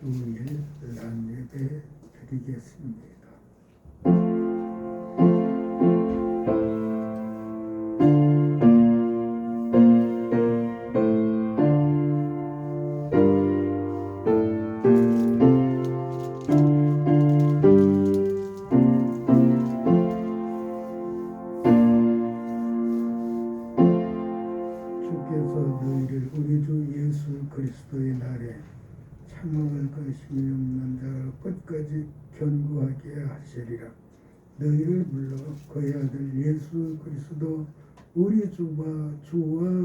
주일 낮예배 드리겠습니다. 주께서 너희를 우리 주 예수 그리스도의 날에 참먹을 것이 없는 자를 끝까지 견고하게 하시리라. 너희를 불러 그의 아들 예수 그리스도 우리 주와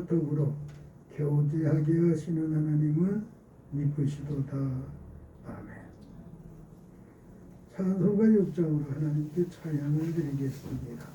더불어 교제하게 하시는 하나님은 미쁘시도다. 아멘. 찬송가 6장으로 하나님께 찬양을 드리겠습니다.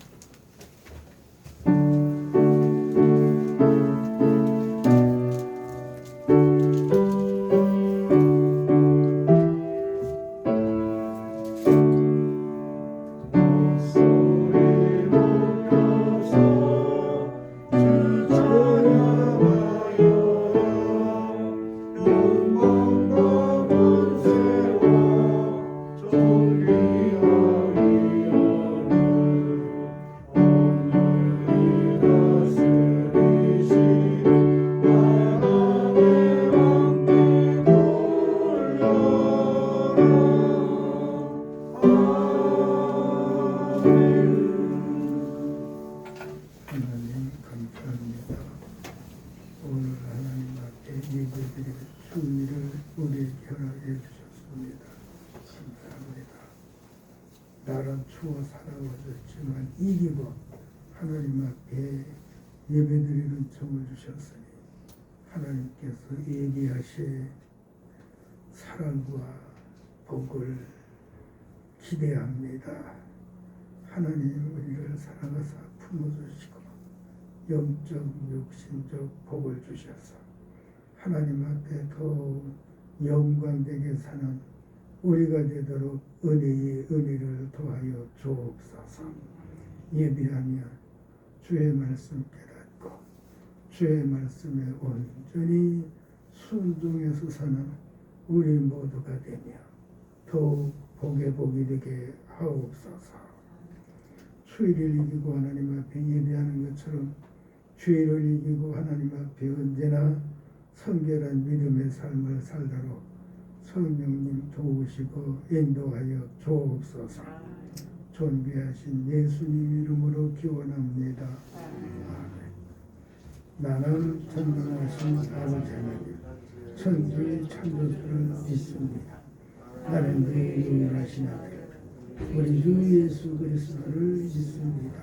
하나님 감사합니다. 오늘 하나님 앞에 예배드릴 주일을 우리에게 허락해 주셨습니다. 감사합니다. 나란 추워 살아왔지만 이기고 하나님 앞에 예배드리는 점을 주셨으니 하나님께서 예비하실 사랑과 복을 기대합니다. 하나님 우리를 사랑하사 품어주시고 영적 육신적 복을 주셔서 하나님 앞에 더 영광되게 사는 우리가 되도록 은혜의 은혜를 더하여 주옵소서. 예배하며 주의 말씀 깨닫고 주의 말씀에 온전히 순종해서 사는 우리 모두가 되며 더욱 복의 복이 되게 하옵소서. 추위를 이기고 하나님 앞에 예배하는 것처럼 죄를 이기고 하나님 앞에 언제나 성결한 믿음의 삶을 살도록 성령님 도우시고 인도하여 주옵소서. 존귀하신 예수님 이름으로 기원합니다. 아멘. 나는 전능하신 아버지 하나님 천주의 창조주를 믿습니다. 나는 그의 유일하신 아들 우리 주 예수 그리스도를 믿습니다.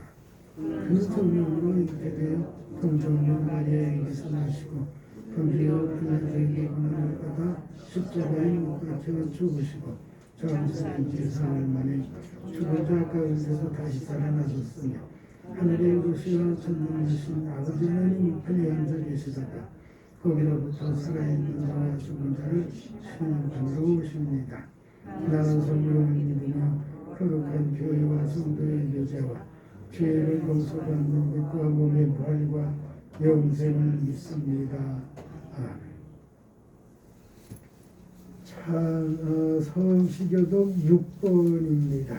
그 성령으로 잉태되어 동정녀 마리아에게서 나시고 본디오 빌라도에게 고난을 받아 십자가에 못 박혀 죽으시고 장사된 지 사흘 만에 죽은 자 가운데서 다시 살아나셨으며 하늘에 오르시어 전능하신 아버지 하나님 우편에 앉아 계시다가 거기로부터 살아있는 자와 죽은 자를 신령하러 오십니다. 나는 성령을 믿으며 거룩한 교회와 성도의 교제와 죄를 용서받는 것과 몸의 부활과 영생을 믿습니다. 아멘. 성시교독 6번입니다.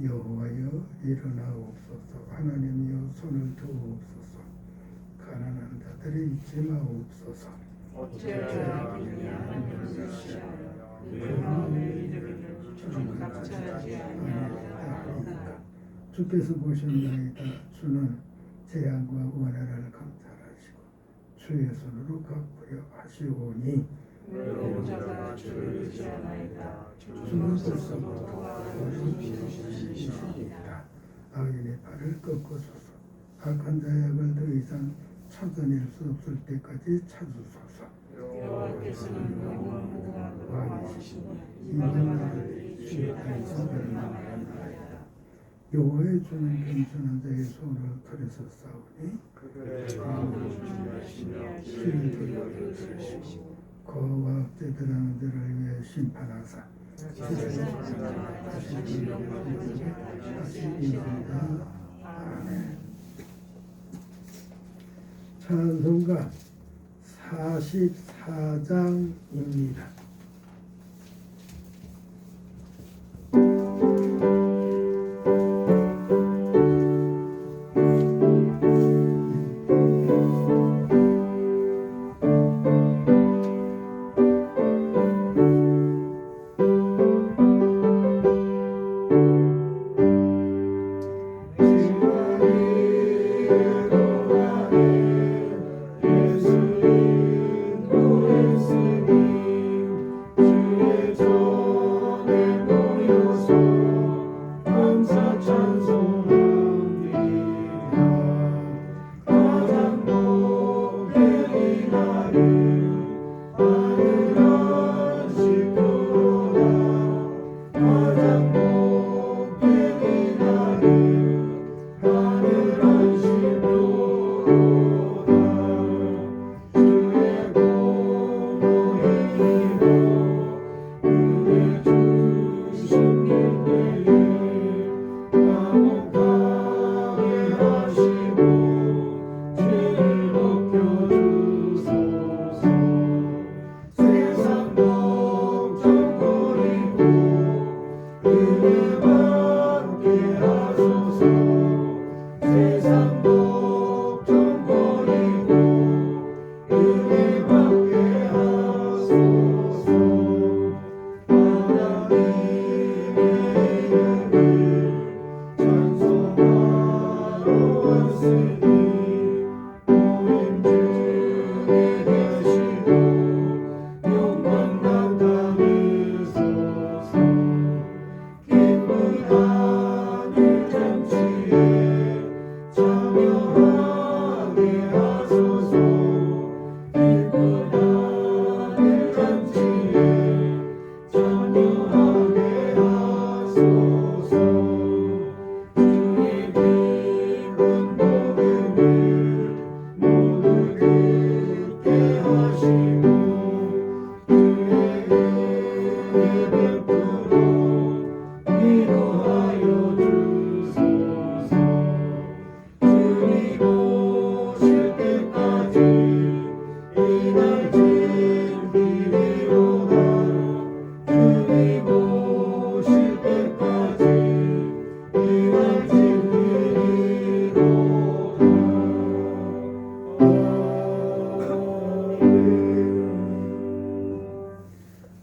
여호와여 일어나옵소서. 하나님이여 손을 두옵소서. 가난한 자들을 잊지 마옵소서. 어찌하여 하나님을 무시하여 그 마음을 이들을 감찰하지 아니하리까. 주께서 보셨나이다. 주는 재앙과 원한을 감찰하시고 주의 손으로 갚으려 하시오니 외로운 자가 주를 의지하나이다. 주는 벌써부터 도와주시리이다. 악인의 발을 꺾어소서. 악한 자약을 더 이상 찾아낼 수 없을 때까지 찾으소서. 여호와께서는 영원한 왕이시니 인간들이 주의 땅에서 멸망하였나이다. 여호와의 주는 겸손한 자의 손을 털에서 싸우니 그들의 마음을 준비하시며 길을 돌려 들으시고 거와 억제들하는 자를 위해 심판하사 다시 이른다. 아멘. 찬송가 44장입니다.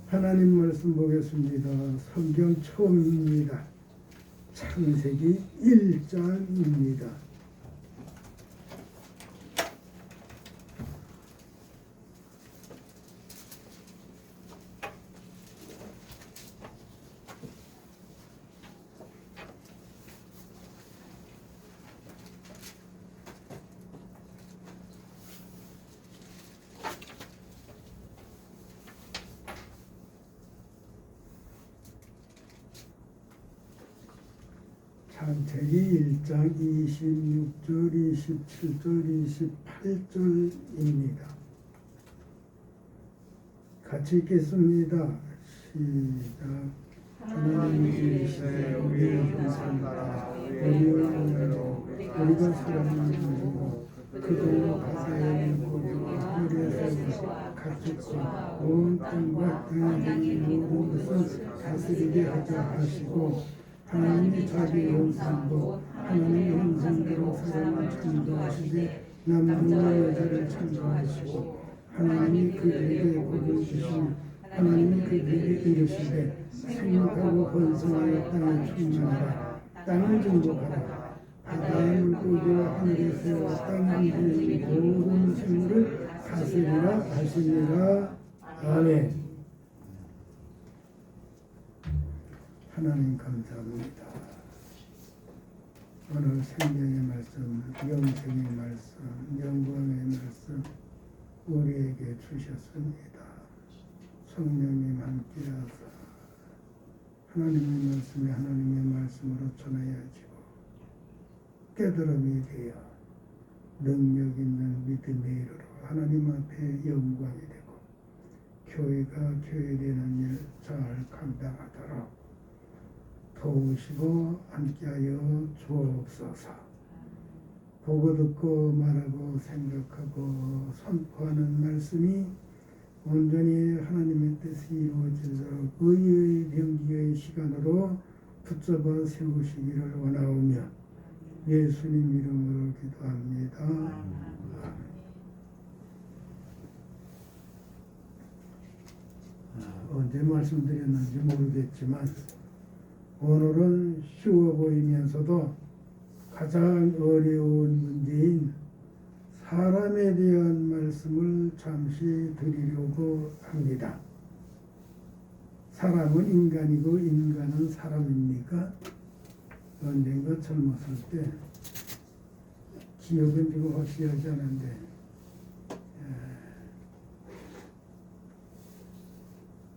하나님 말씀 보겠습니다. 성경 처음입니다. 창세기 1장입니다. 창세기 1장 26절, 27절, 28절입니다. 같이 읽겠습니다. 시작. 하나님이 이시되 우리의 형상과 우리의 형상으로 우리가 사람을 만들고 그들로 바다의 물고기와 하늘의 새와 가축과 온 땅과 땅에 있는 모든 것을 다스리게 하자 하시고 하나님이 자기 형상도 하나님의 형상대로 사람을 창조하시되 남자와 여자를 창조하시고 하나님이 그들에게 복을 주시며 하나님이 그들에게 이르시되 생육하고 번성하여 땅을 충만하라. 땅을 정복하라. 바다의 물고기와 하늘의 새와 땅 위에 있는 모든 생물을 다스리라 하시니라. 아멘. 하나님 감사합니다. 오늘 생명의 말씀, 영생의 말씀, 영광의 말씀 우리에게 주셨습니다. 성령님 함께하사 하나님의 말씀이 하나님의 말씀으로 전하여지고 깨달음이 되어 능력 있는 믿음에 이르러 하나님 앞에 영광이 되고 교회가 교회되는 일 잘 감당하도록 도우시고 함께하여 주옵소서. 보고 듣고 말하고 생각하고 선포하는 말씀이 온전히 하나님의 뜻이 이루어지도록 의의 병기의 시간으로 붙잡아 세우시기를 원하오며 예수님 이름으로 기도합니다. 아멘. 언제 말씀드렸는지 모르겠지만 오늘은 쉬워 보이면서도 가장 어려운 문제인 사람에 대한 말씀을 잠시 드리려고 합니다. 사람은 인간이고 인간은 사람입니까? 언젠가 젊었을 때 기억은 지금 확실하지 않은데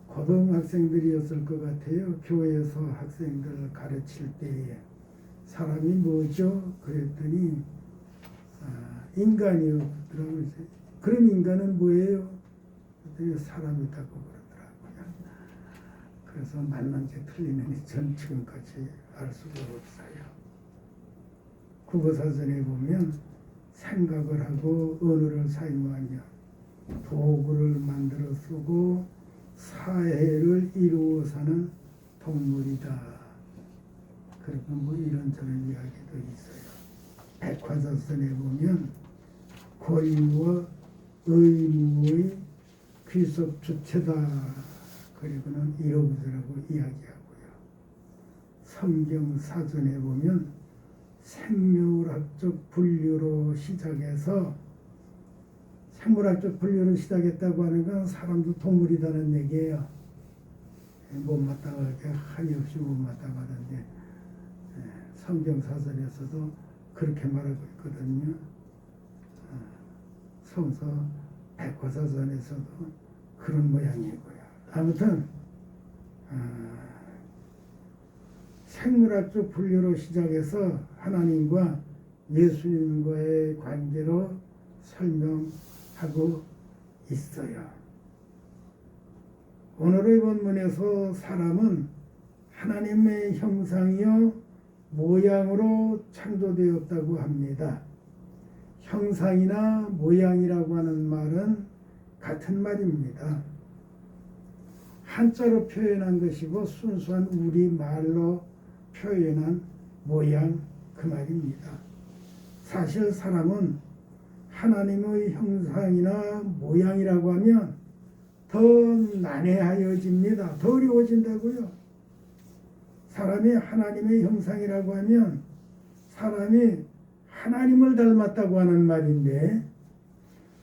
고등학생들이었을 것 같아요. 교회에서 학생들 가르칠 때에 사람이 뭐죠? 그랬더니 인간이었더라고요. 그럼 인간은 뭐예요? 그랬더니 사람이라고 그러더라고요. 그래서 맞는 게 틀리는지 전 지금까지 알 수가 없어요. 국어사전에 보면 생각을 하고 언어를 사용하며 도구를 만들어 쓰고 사회를 이루어 사는 동물이다. 그리고 뭐 이런저런 이야기도 있어요. 백화사전에 보면 권위와 의무의 귀속 주체다. 그리고는 이러고저러고 이야기하고요. 성경 사전에 보면 생물학적 분류로 시작해서 생물학적 분류를 시작했다고 하는 건 사람도 동물이라는 얘기예요. 못마땅하게 한이 없이 못마땅하던데 성경 사전에서도 그렇게 말하고 있거든요. 성서 백과사전에서도 그런 모양이고요. 아무튼 생물학적 분류로 시작해서 하나님과 예수님과의 관계로 설명하고 있어요. 오늘의 본문에서 사람은 하나님의 형상이요 모양으로 창조되었다고 합니다. 형상이나 모양이라고 하는 말은 같은 말입니다. 한자로 표현한 것이고 순수한 우리말로 표현한 모양 그 말입니다. 사실 사람은 하나님의 형상이나 모양이라고 하면 더 난해하여집니다. 더 어려워진다고요. 사람이 하나님의 형상이라고 하면 사람이 하나님을 닮았다고 하는 말인데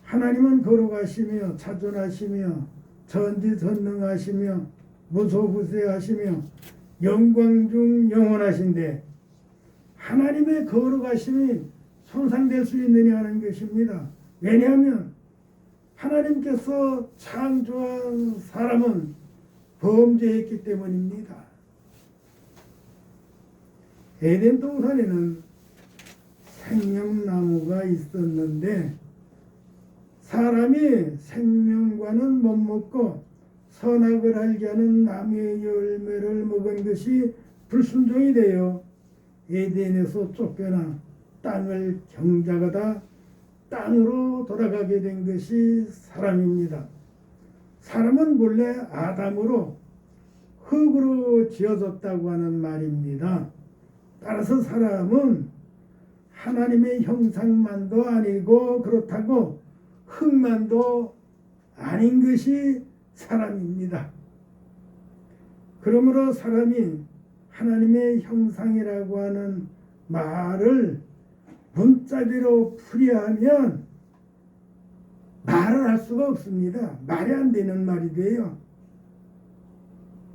하나님은 거룩하시며 자존하시며 전지전능하시며 무소부재하시며 영광 중 영원하신데 하나님의 거룩하심이 손상될 수 있느냐 하는 것입니다. 왜냐하면 하나님께서 창조한 사람은 범죄했기 때문입니다. 에덴 동산에는 생명나무가 있었는데 사람이 생명과는 못 먹고 선악을 알게 하는 나무의 열매를 먹은 것이 불순종이 되어 에덴에서 쫓겨나 땅을 경작하다 땅으로 돌아가게 된 것이 사람입니다. 사람은 본래 아담으로 흙으로 지어졌다고 하는 말입니다. 따라서 사람은 하나님의 형상만도 아니고 그렇다고 흙만도 아닌 것이 사람입니다. 그러므로 사람이 하나님의 형상이라고 하는 말을 문자대로 풀이하면 말을 할 수가 없습니다. 말이 안 되는 말이 돼요.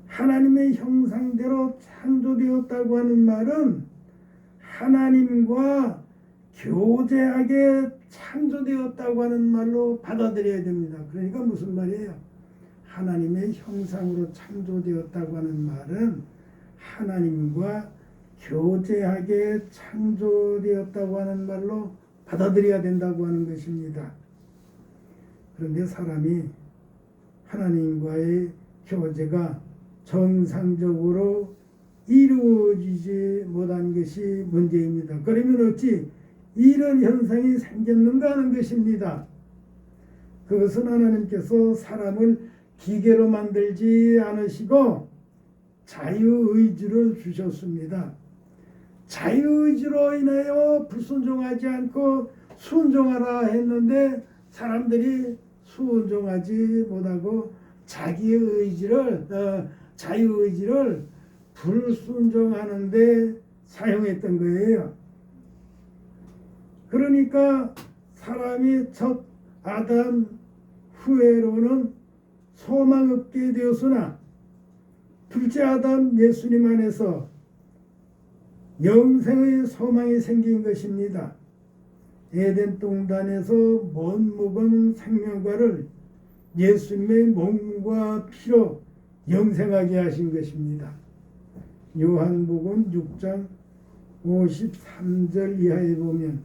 하나님의 형상대로 창조되었다고 하는 말은 하나님과 교제하게 창조되었다고 하는 말로 받아들여야 됩니다. 그러니까 무슨 말이에요? 하나님의 형상으로 창조되었다고 하는 말은 하나님과 교제하게 창조되었다고 하는 말로 받아들여야 된다고 하는 것입니다. 그런데 사람이 하나님과의 교제가 정상적으로 이루어지지 못한 것이 문제입니다. 그러면 어찌 이런 현상이 생겼는가 하는 것입니다. 그것은 하나님께서 사람을 기계로 만들지 않으시고 자유의지를 주셨습니다. 자유의지로 인하여 불순종하지 않고 순종하라 했는데 사람들이 순종하지 못하고 자기의 의지를 자유의지를 불순종하는데 사용했던 거예요. 그러니까 사람이 첫 아담 후에로는 소망 없게 되었으나 둘째 아담 예수님 안에서 영생의 소망이 생긴 것입니다. 에덴 동산에서 못 먹은 생명과를 예수님의 몸과 피로 영생하게 하신 것입니다. 요한복음 6장 53절 이하에 보면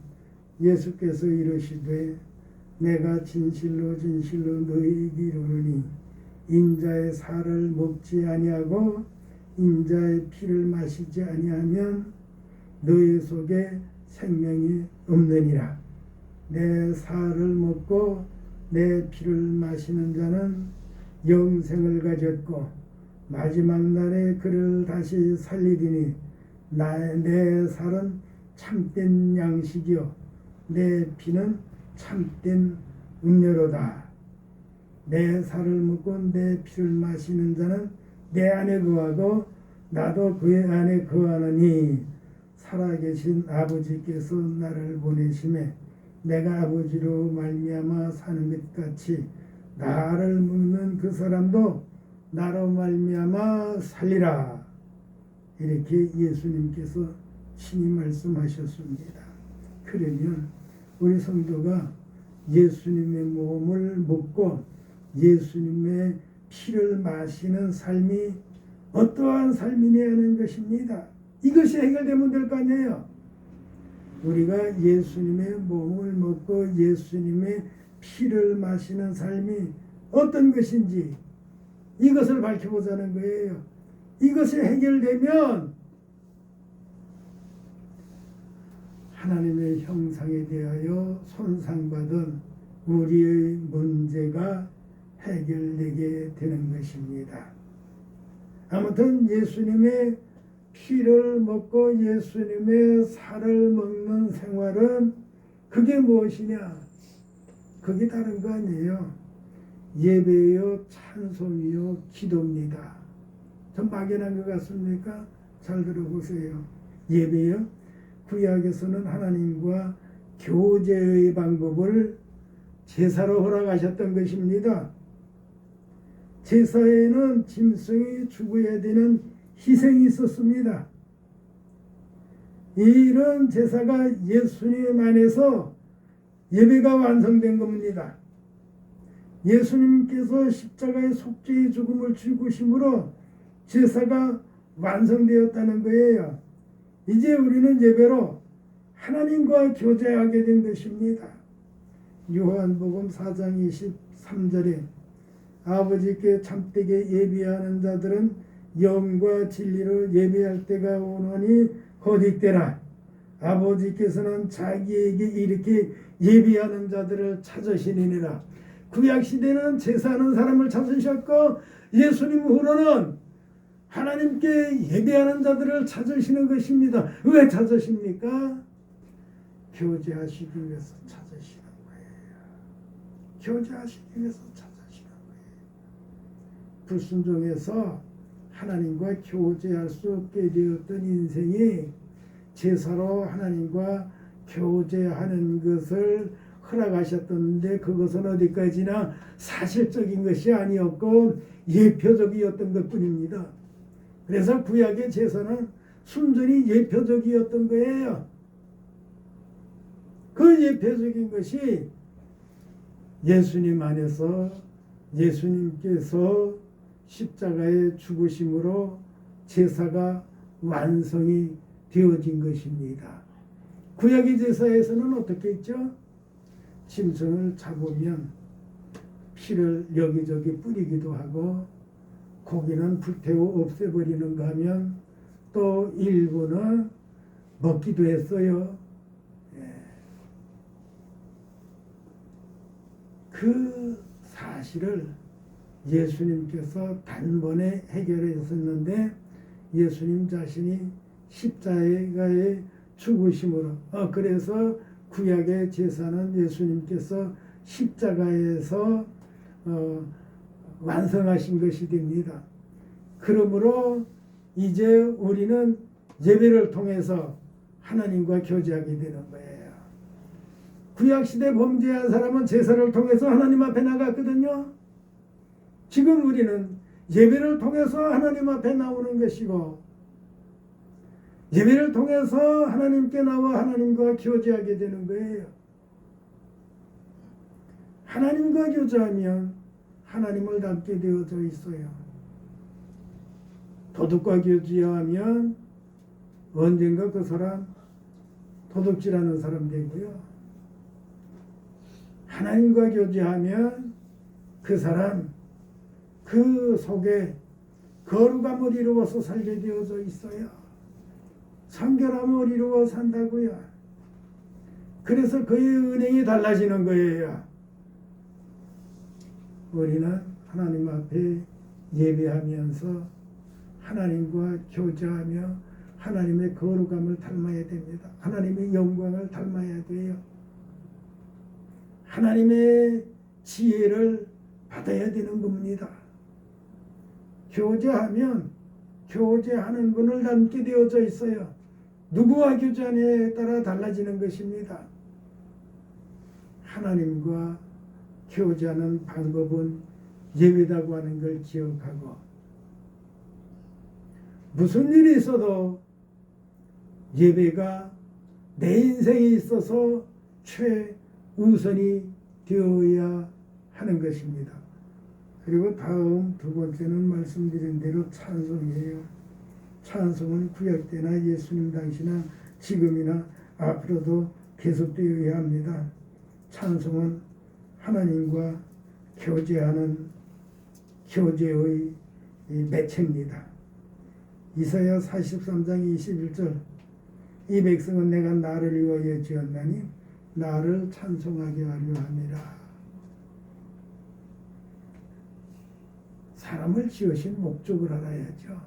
예수께서 이르시되 내가 진실로 진실로 너희에게 이르노니 인자의 살을 먹지 아니하고 인자의 피를 마시지 아니하면 너희 속에 생명이 없느니라. 내 살을 먹고 내 피를 마시는 자는 영생을 가졌고 마지막 날에 그를 다시 살리리니 내 살은 참된 양식이요 내 피는 참된 음료로다. 내 살을 먹고 내 피를 마시는 자는 내 안에 거하고 나도 그의 안에 거하느니 살아계신 아버지께서 나를 보내심에 내가 아버지로 말미암아 사는 것 같이 나를 먹는 그 사람도 나로 말미암아 살리라. 이렇게 예수님께서 친히 말씀하셨습니다. 그러면 우리 성도가 예수님의 몸을 먹고 예수님의 피를 마시는 삶이 어떠한 삶이냐 하는 것입니다. 이것이 해결되면 될 거 아니에요. 우리가 예수님의 몸을 먹고 예수님의 피를 마시는 삶이 어떤 것인지 이것을 밝혀보자는 거예요. 이것이 해결되면 하나님의 형상에 대하여 손상받은 우리의 문제가 해결되게 되는 것입니다. 아무튼 예수님의 피를 먹고 예수님의 살을 먹는 생활은 그게 무엇이냐? 그게 다른 거 아니에요. 예배요, 찬송이요, 기도입니다. 좀 막연한 것 같습니까? 잘 들어보세요. 예배요. 구약에서는 하나님과 교제의 방법을 제사로 허락하셨던 것입니다. 제사에는 짐승이 죽어야 되는 희생이 있었습니다. 이런 제사가 예수님 안에서 예배가 완성된 겁니다. 예수님께서 십자가의 속죄의 죽음을 죽으심으로 제사가 완성되었다는 거예요. 이제 우리는 예배로 하나님과 교제하게 된 것입니다. 요한복음 4장 23절에 아버지께 참되게 예비하는 자들은 영과 진리로 예배할 때가 오노니 곧이때라. 아버지께서는 자기에게 이렇게 예비하는 자들을 찾으시니라. 구약시대는 제사하는 사람을 찾으셨고 예수님 후로는 하나님께 예배하는 자들을 찾으시는 것입니다. 왜 찾으십니까? 교제하시기 위해서 찾으시는 거예요. 교제하시기 위해서 찾으시는 거예요. 불순종해서 하나님과 교제할 수 없게 되었던 인생이 제사로 하나님과 교제하는 것을 허락하셨던데 그것은 어디까지나 사실적인 것이 아니었고 예표적이었던 것뿐입니다. 그래서 구약의 제사는 순전히 예표적이었던 거예요. 그 예표적인 것이 예수님 안에서 예수님께서 십자가의 죽으심으로 제사가 완성이 되어진 것입니다. 구약의 제사에서는 어떻게 했죠? 짐승을 잡으면 피를 여기저기 뿌리기도 하고 고기는 불태워 없애버리는가 하면 또 일부는 먹기도 했어요. 그 사실을 예수님께서 단번에 해결했었는데 예수님 자신이 십자가의 죽으심으로 그래서 구약의 제사는 예수님께서 십자가에서 완성하신 것이 됩니다. 그러므로 이제 우리는 예배를 통해서 하나님과 교제하게 되는 거예요. 구약시대 범죄한 사람은 제사를 통해서 하나님 앞에 나갔거든요. 지금 우리는 예배를 통해서 하나님 앞에 나오는 것이고 예배를 통해서 하나님께 나와 하나님과 교제하게 되는 거예요. 하나님과 교제하면 하나님을 닮게 되어져 있어요. 도둑과 교제하면 언젠가 그 사람 도둑질하는 사람 되고요. 하나님과 교제하면 그 사람 그 속에 거룩함을 이루어서 살게 되어져 있어요. 성결함을 이루어 산다고요. 그래서 그의 은행이 달라지는 거예요. 우리는 하나님 앞에 예배하면서 하나님과 교제하며 하나님의 거룩함을 닮아야 됩니다. 하나님의 영광을 닮아야 돼요. 하나님의 지혜를 받아야 되는 겁니다. 교제하면 교제하는 분을 닮게 되어져 있어요. 누구와 교제하느냐에 따라 달라지는 것입니다. 하나님과 교제하는 방법은 예배라고 하는 걸 기억하고 무슨 일이 있어도 예배가 내 인생에 있어서 최우선이 되어야 하는 것입니다. 그리고 다음 두 번째는 말씀드린 대로 찬송이에요. 찬송은 구약 때나 예수님 당시나 지금이나 앞으로도 계속되어야 합니다. 찬송은 하나님과 교제하는 교제의 매체입니다. 이사야 43장 21절 이 백성은 내가 나를 위하여 지었나니 나를 찬송하게 하려 함이라. 사람을 지으신 목적을 알아야죠.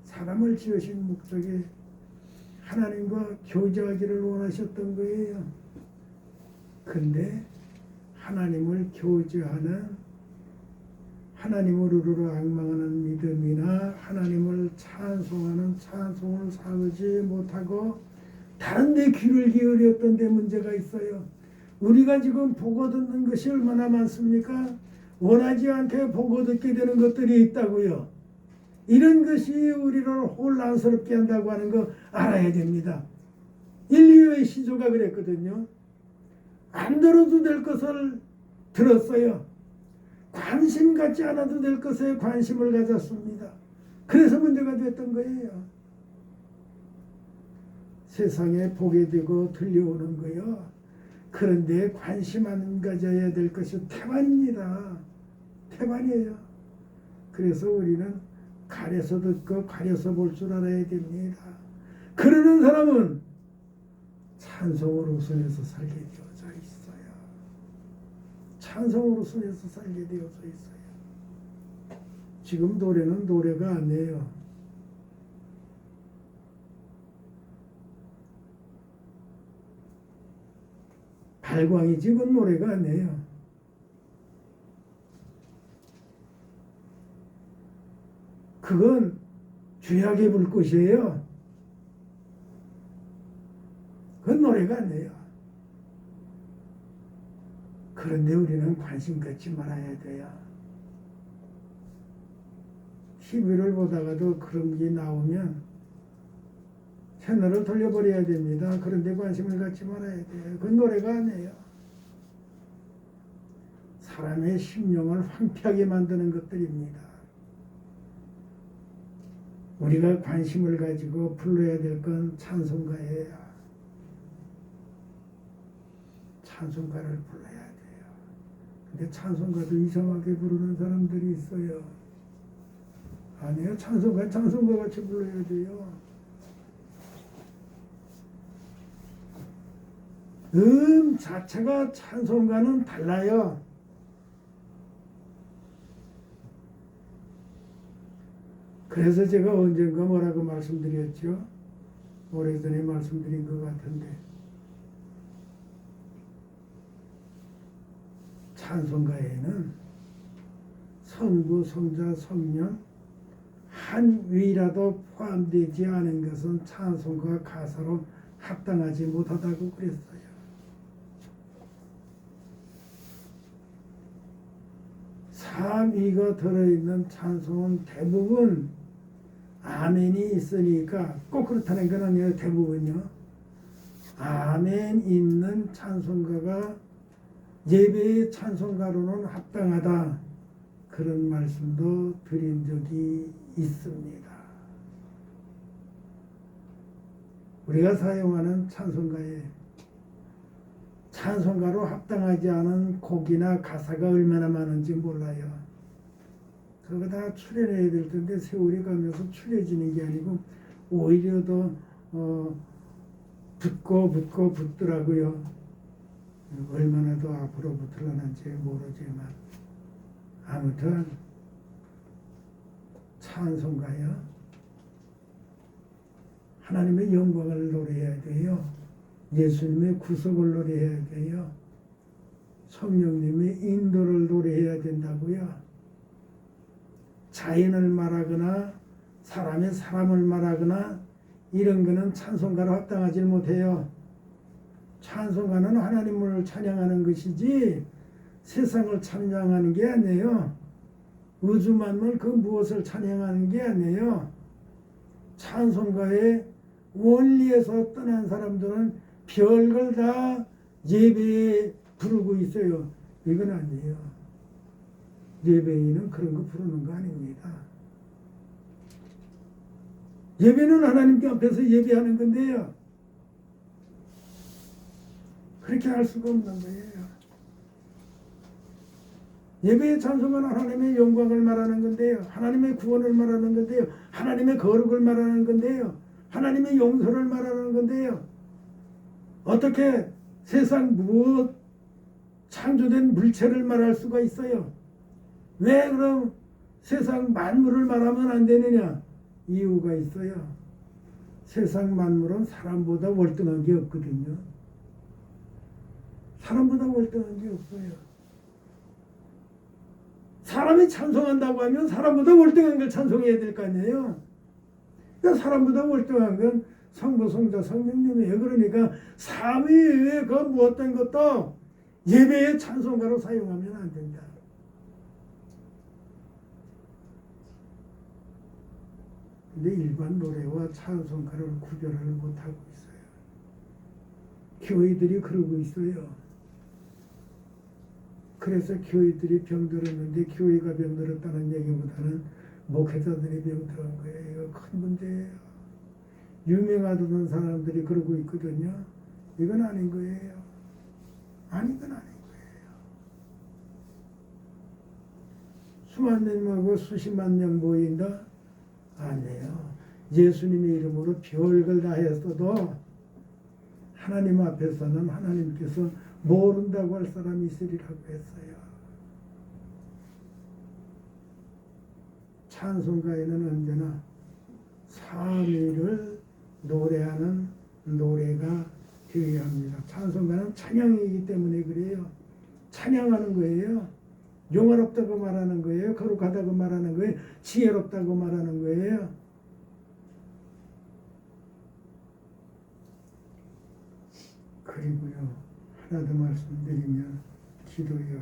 사람을 지으신 목적이 하나님과 교제하기를 원하셨던 거예요. 근데 하나님을 교제하는 하나님으로 악망하는 믿음이나 하나님을 찬송하는 찬송을 사지 못하고 다른 데 귀를 기울였던 데 문제가 있어요. 우리가 지금 보고 듣는 것이 얼마나 많습니까? 원하지 않게 보고 듣게 되는 것들이 있다고요. 이런 것이 우리를 혼란스럽게 한다고 하는 거 알아야 됩니다. 인류의 시조가 그랬거든요. 안 들어도 될 것을 들었어요. 관심 갖지 않아도 될 것에 관심을 가졌습니다. 그래서 문제가 됐던 거예요. 세상에 보게 되고 들려오는 거요. 그런데 관심 안 가져야 될 것이 태반입니다. 태반이에요. 그래서 우리는 가려서 듣고 가려서 볼 줄 알아야 됩니다. 그러는 사람은 찬송으로 우선해서 살게 되어져 있어요. 찬송으로 우선해서 살게 되어져 있어요. 지금 노래는 노래가 아니에요. 발광이지 그건 노래가 아니에요. 그건 죄악의 불꽃이에요. 그건 노래가 아니에요. 그런데 우리는 관심 갖지 말아야 돼요. TV를 보다가도 그런 게 나오면 채널을 돌려버려야 됩니다. 그런데 관심을 갖지 말아야 돼요. 그건 노래가 아니에요. 사람의 심령을 황폐하게 만드는 것들입니다. 우리가 관심을 가지고 불러야 될 건 찬송가예요. 찬송가를 불러야 돼요. 근데 찬송가도 이상하게 부르는 사람들이 있어요. 아니에요. 찬송가 찬송가 같이 불러야 돼요. 자체가 찬송가는 달라요. 그래서 제가 언젠가 뭐라고 말씀드렸죠? 오래전에 말씀드린 것 같은데 찬송가에는 성부, 성자, 성령 한 위라도 포함되지 않은 것은 찬송가 가사로 합당하지 못하다고 그랬어요. 삼위가 들어있는 찬송은 대부분 아멘이 있으니까 꼭 그렇다는 건 아니에요. 대부분요. 아멘 있는 찬송가가 예배의 찬송가로는 합당하다. 그런 말씀도 드린 적이 있습니다. 우리가 사용하는 찬송가에 찬송가로 합당하지 않은 곡이나 가사가 얼마나 많은지 몰라요. 그거 다 추려내야 될 텐데 세월이 가면서 추려지는 게 아니고 오히려 더 붙고 붙더라고요. 얼마나 더 앞으로 붙으려는지 모르지만 아무튼 찬송가요. 하나님의 영광을 노래해야 돼요. 예수님의 구속을 노래해야 돼요. 성령님의 인도를 노래해야 된다고요. 자연을 말하거나 사람의 사람을 말하거나 이런 거는 찬송가로 합당하지 못해요. 찬송가는 하나님을 찬양하는 것이지 세상을 찬양하는 게 아니에요. 우주 만물 그 무엇을 찬양하는 게 아니에요. 찬송가의 원리에서 떠난 사람들은 별걸 다 예배에 부르고 있어요. 이건 아니에요. 예배인은 그런 거 부르는 거 아닙니다. 예배는 하나님께 앞에서 예배하는 건데요. 그렇게 할 수가 없는 거예요. 예배의 찬송은 하나님의 영광을 말하는 건데요. 하나님의 구원을 말하는 건데요. 하나님의 거룩을 말하는 건데요. 하나님의 용서를 말하는 건데요. 어떻게 세상 무엇 창조된 물체를 말할 수가 있어요? 왜 그럼 세상 만물을 말하면 안 되느냐? 이유가 있어요. 세상 만물은 사람보다 월등한 게 없거든요. 사람보다 월등한 게 없어요. 사람이 찬송한다고 하면 사람보다 월등한 걸 찬송해야 될 거 아니에요. 그러니까 사람보다 월등한 건 성부, 성자, 성령님이에요. 그러니까 삼위 외에 그 무엇된 것도 예배의 찬송가로 사용하면 안 된다. 근데 일반 노래와 찬송가를 구별을 못하고 있어요. 교회들이 그러고 있어요. 그래서 교회들이 병들었는데 교회가 병들었다는 얘기보다는 목회자들이 병들은 거예요. 이거 큰 문제예요. 유명하다는 사람들이 그러고 있거든요. 이건 아닌 거예요. 아닌 건 아닌 거예요. 수만 명하고 수십만 명 모인다? 아니에요. 예수님의 이름으로 별걸 다 했어도 하나님 앞에서는 하나님께서 모른다고 할 사람이 있으리라고 했어요. 찬송가에는 언제나 삼위를 노래하는 노래가 되어야 합니다. 찬송가는 찬양이기 때문에 그래요. 찬양하는 거예요. 영화롭다고 말하는 거예요. 거룩하다고 말하는 거예요. 지혜롭다고 말하는 거예요. 그리고요, 하나 더 말씀드리면 기도요.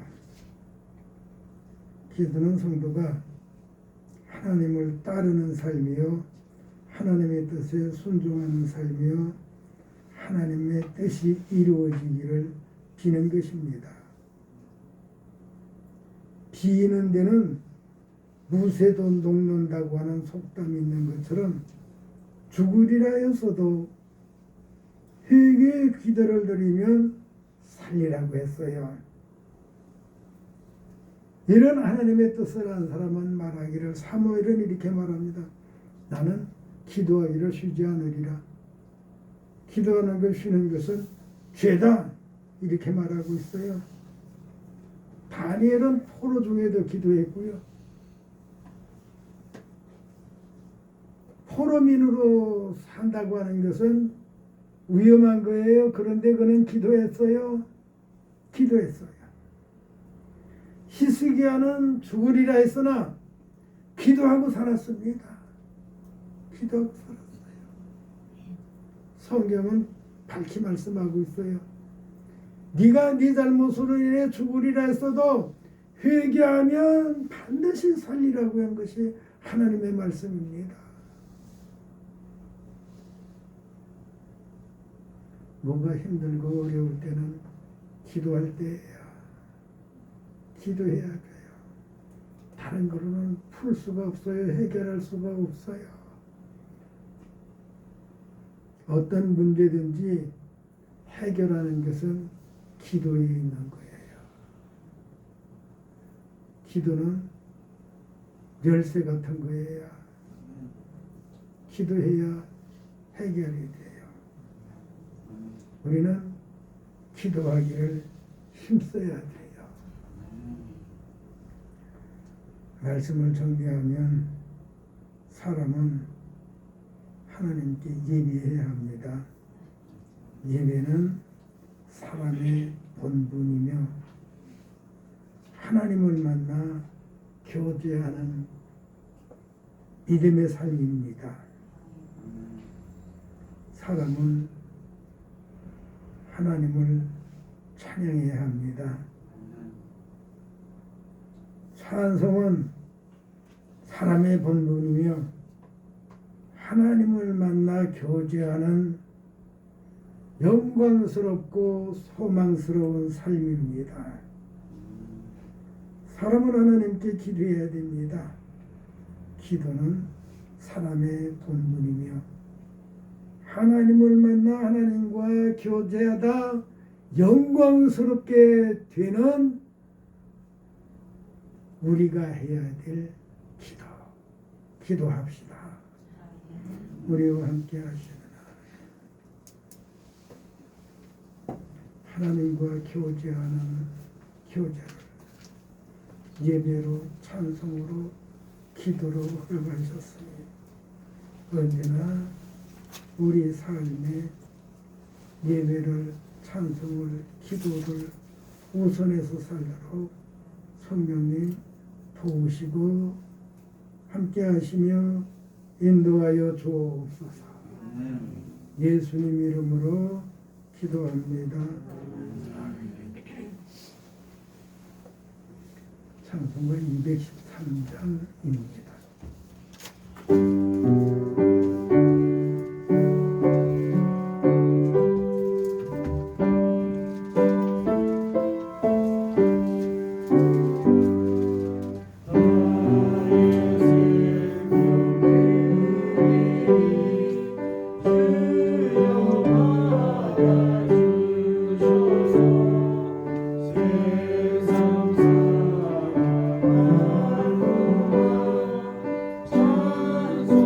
기도는 성도가 하나님을 따르는 삶이요, 하나님의 뜻에 순종하는 삶이요, 하나님의 뜻이 이루어지기를 비는 것입니다. 비는 데는 무쇠도 녹는다고 하는 속담이 있는 것처럼 죽으리라 하였어도 회개의 기도를 드리면 살리라고 했어요. 이런 하나님의 뜻을 아는 사람은 말하기를 사무엘은 이렇게 말합니다. 나는 기도하기를 쉬지 않으리라. 기도하는 것 쉬는 것은 죄다 이렇게 말하고 있어요. 다니엘은 포로 중에도 기도했고요. 포로민으로 산다고 하는 것은 위험한 거예요. 그런데 그는 기도했어요. 히스기야는 죽으리라 했으나 기도하고 살았습니다. 기도하고 살았어요. 성경은 밝히 말씀하고 있어요. 네가 네 잘못으로 인해 죽으리라 했어도 회개하면 반드시 살리라고 한 것이 하나님의 말씀입니다. 뭔가 힘들고 어려울 때는 기도할 때예요. 기도해야 돼요. 다른 거로는 풀 수가 없어요. 해결할 수가 없어요. 어떤 문제든지 해결하는 것은 기도에 있는 거예요. 기도는 열쇠 같은 거예요. 기도해야 해결이 돼요. 우리는 기도하기를 힘써야 돼요. 말씀을 정리하면 사람은 하나님께 예배해야 합니다. 예배는 사람의 본분이며 하나님을 만나 교제하는 믿음의 삶입니다. 사람은 하나님을 찬양해야 합니다. 찬송은 사람의 본분이며 하나님을 만나 교제하는 영광스럽고 소망스러운 삶입니다. 사람은 하나님께 기도해야 됩니다. 기도는 사람의 본분이며 하나님을 만나 하나님과 교제하다 영광스럽게 되는 우리가 해야 될 기도. 기도합시다. 우리와 함께 하시는 하나님과 교제하는 교제를 예배로 찬송으로 기도로 허락하셨으니 언제나 우리 삶에 예배를 찬송을 기도를 우선해서 살도록 성령님 도우시고 함께 하시며 인도하여 주옵소서. 예수님 이름으로 기도합니다. 찬송가 213장입니다. 세상 사랑하고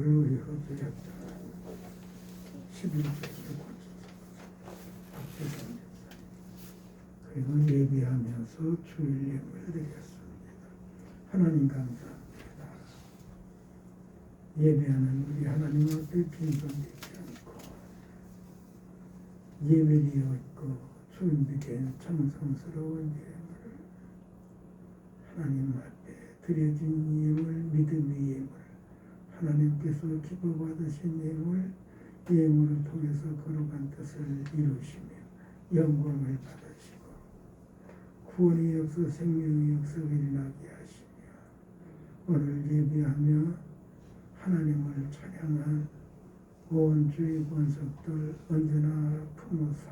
우리가 드렸다. 11세기 박재선 그리고 예배하면서 주일 예배를 드렸습니다. 하나님 감사합니다. 예배하는 우리 하나님 앞에 빈손되지 않고 예배되어 있고 준비된 정성스러운 예물 하나님 앞에 드려진 예물 믿음의 예물 하나님께서 기뻐 받으신 예물을 통해서 거룩한 뜻을 이루시며 영광을 받으시고 구원의 역사 생명의 역사를 일어나게 하시며 오늘 예배하며 하나님을 찬양한 온 주의 권속들 언제나 품으사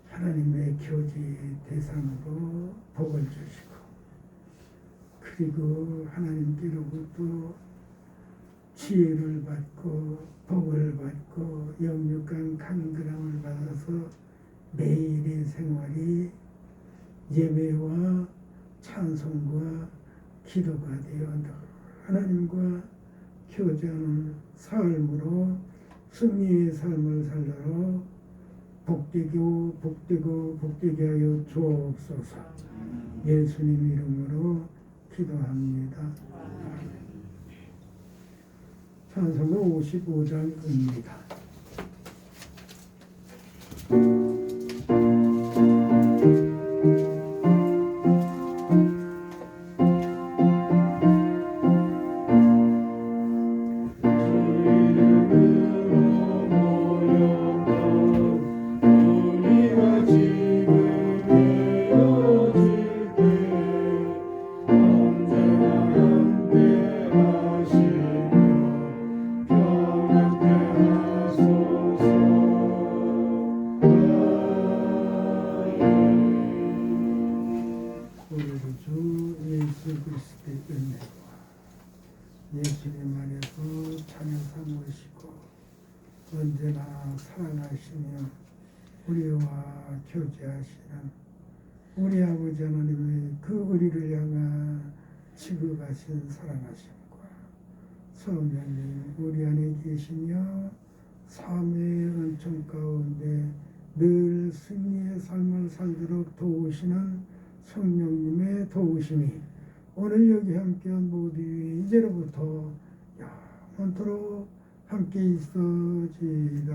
하나님의 교제 대상으로 복을 주시고 그리고 하나님께로부터 지혜를 받고 복을 받고 영육간 강건함을 받아서 매일의 생활이 예배와 찬송과 기도가 되어 하나님과 교제하는 삶으로 승리의 삶을 살도록 복되게 하여 주옵소서. 예수님 이름으로 기도합니다. 찬송가 55장입니다. 예수님 안에서 자녀 삼으시고 언제나 사랑하시며 우리와 교제하시는 우리 아버지 하나님의 그 우리를 향한 지극하신 사랑하심과 성령님 우리 안에 계시며 삶의 은총 가운데 늘 승리의 삶을 살도록 도우시는 성령님의 도우심이 오늘 여기 함께한 모두 이제로부터 영원토록 함께 있어지이다.